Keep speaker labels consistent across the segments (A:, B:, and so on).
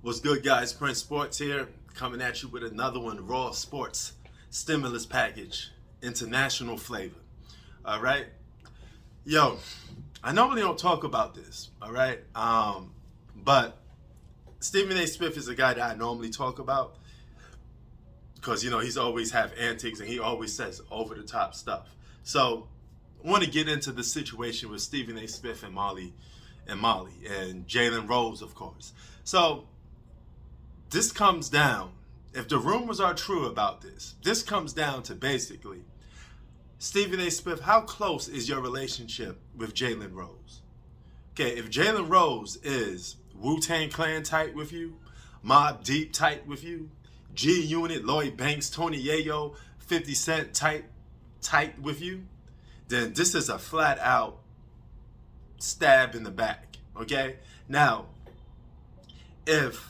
A: What's good, guys? Prince Sports here, coming at you with another one, Raw Sports Stimulus Package, International Flavor. All right? Yo, I normally don't talk about this, all right? But Stephen A. Smith is a guy that I normally talk about because, he's always have antics and he always says over-the-top stuff. So, I want to get into the situation with Stephen A. Smith and Molly and Jalen Rose, of course. So, this comes down, if the rumors are true about this comes down to basically, Stephen A. Smith, how close is your relationship with Jalen Rose? Okay, if Jalen Rose is Wu-Tang Clan tight with you, Mobb Deep tight with you, G Unit, Lloyd Banks, Tony Yayo, 50 Cent tight with you, then this is a flat out stab in the back, okay? Now, if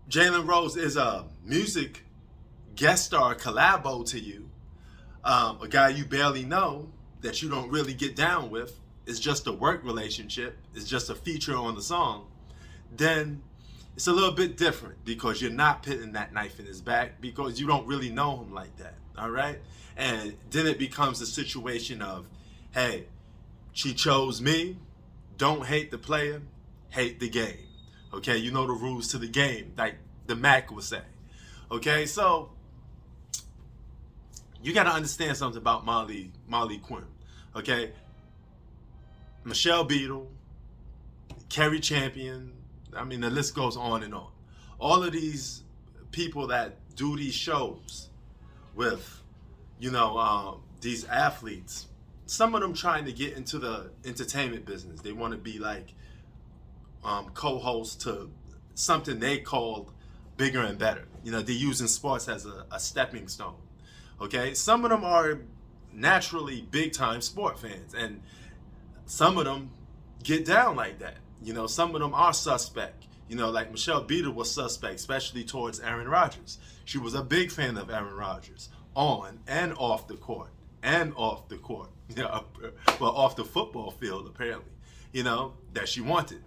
A: Jalen Rose is a music guest star collabo to you, a guy you barely know that you don't really get down with, it's just a work relationship, it's just a feature on the song, then it's a little bit different because you're not putting that knife in his back because you don't really know him like that, all right? And then it becomes a situation of, hey, she chose me, don't hate the player, hate the game. Okay, you know the rules to the game, like the Mac would say. Okay, so you got to understand something about Molly Qerim. Okay, Michelle Beadle, Kerry Champion. I mean, the list goes on and on. All of these people that do these shows with, these athletes. Some of them trying to get into the entertainment business. They want to be like co-hosts to something they called bigger and better. They're using sports as a stepping stone. Okay, some of them are naturally big time sport fans, and some of them get down like that. Some of them are suspect. Like Michelle Beadle was suspect, especially towards Aaron Rodgers. She was a big fan of Aaron Rodgers on and off the court. Well, off the football field, apparently, that she wanted.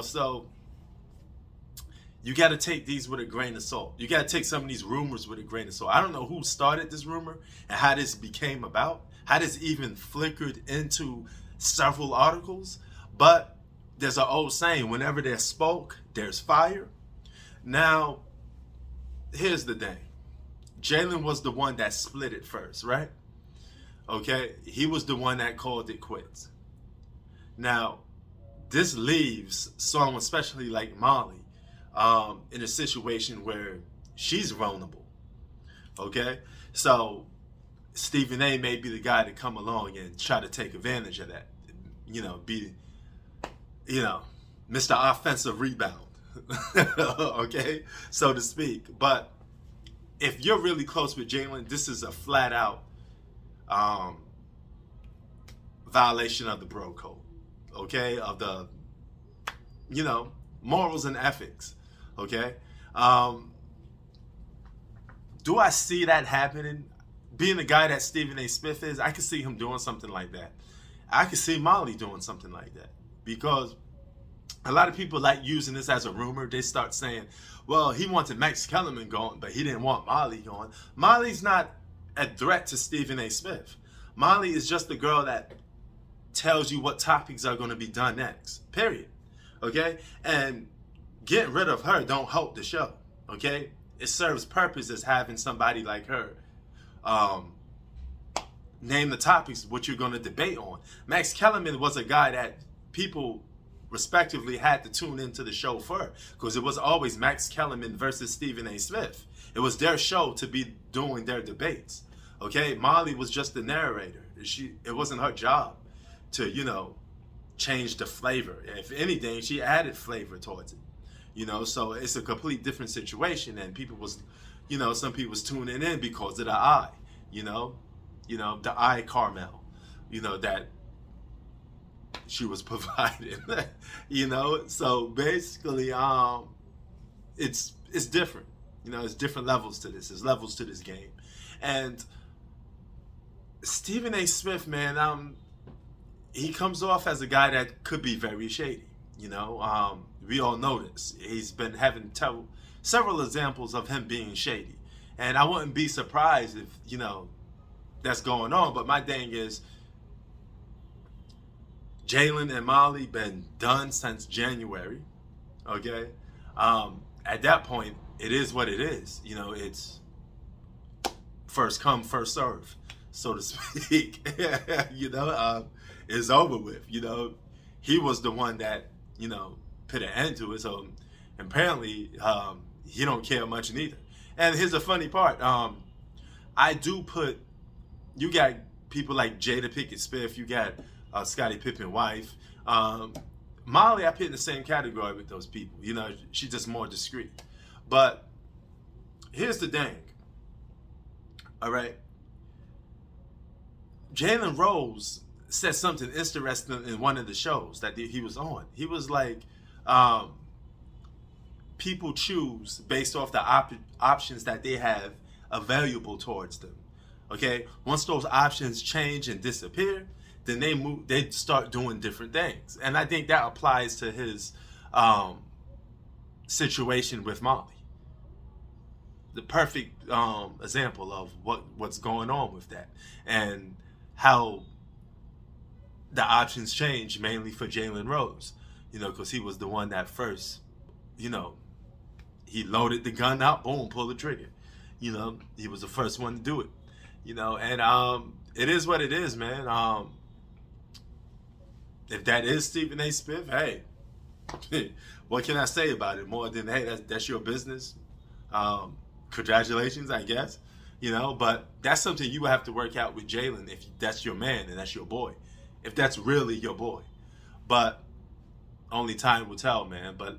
A: So you got to take these with a grain of salt. You got to take some of these rumors with a grain of salt. I don't know who started this rumor and how this became about, how this even flickered into several articles, but there's an old saying, whenever there's smoke, there's fire. Now, here's the thing. Jalen was the one that split it first, right? Okay, he was the one that called it quits. Now, this leaves someone, especially like Molly, in a situation where she's vulnerable. Okay, so Stephen A. may be the guy to come along and try to take advantage of that. Be, Mr. Offensive Rebound, okay, so to speak. But if you're really close with Jalen, this is a flat out violation of the bro code, okay, of the, morals and ethics, okay. Do I see that happening? Being the guy that Stephen A. Smith is, I can see him doing something like that. I can see Molly doing something like that because a lot of people like using this as a rumor. They start saying, well, he wanted Max Kellerman going, but he didn't want Molly going. Molly's not a threat to Stephen A. Smith. Molly is just the girl that tells you what topics are going to be done next, period. Okay? And getting rid of her don't help the show. Okay? It serves purpose as having somebody like her name the topics what you're going to debate on. Max Kellerman was a guy that people respectively had to tune into the show for because it was always Max Kellerman versus Stephen A. Smith. It was their show to be doing their debates. Okay, Molly was just the narrator. It wasn't her job to, change the flavor. If anything, she added flavor towards it. So it's a complete different situation, and people was, some people was tuning in because of the eye, the eye Carmel, that she was provided, So basically, it's different. There's different levels to this. There's levels to this game, and Stephen A. Smith, man, he comes off as a guy that could be very shady. We all know this. He's been having several examples of him being shady. And I wouldn't be surprised if, that's going on. But my thing is, Jalen and Molly been done since January. Okay? At that point, it is what it is. It's first come, first serve, so to speak. It's over with. He was the one that, put an end to it. So apparently, he don't care much neither. And here's the funny part. You got people like Jada Pinkett Smith. You got Scottie Pippen's wife. Molly, I put in the same category with those people. She's just more discreet. But here's the thing. All right. Jalen Rose said something interesting in one of the shows that he was on. He was like, people choose based off the options that they have available towards them. Okay, once those options change and disappear, then they start doing different things. And I think that applies to his situation with Molly. The perfect example of what's going on with that, and how the options change mainly for Jalen Rose, because he was the one that first, he loaded the gun out, boom, pull the trigger. He was the first one to do it. And it is what it is, man. If that is Stephen A. Smith, hey, what can I say about it more than, hey, that's your business? Congratulations, I guess. But that's something you will have to work out with Jalen if that's your man and that's your boy. If that's really your boy. But only time will tell, man. But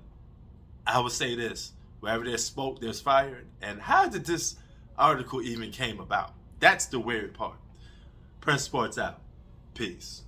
A: I would say this: wherever there's smoke, there's fire. And how did this article even came about? That's the weird part. Prince Sports out. Peace.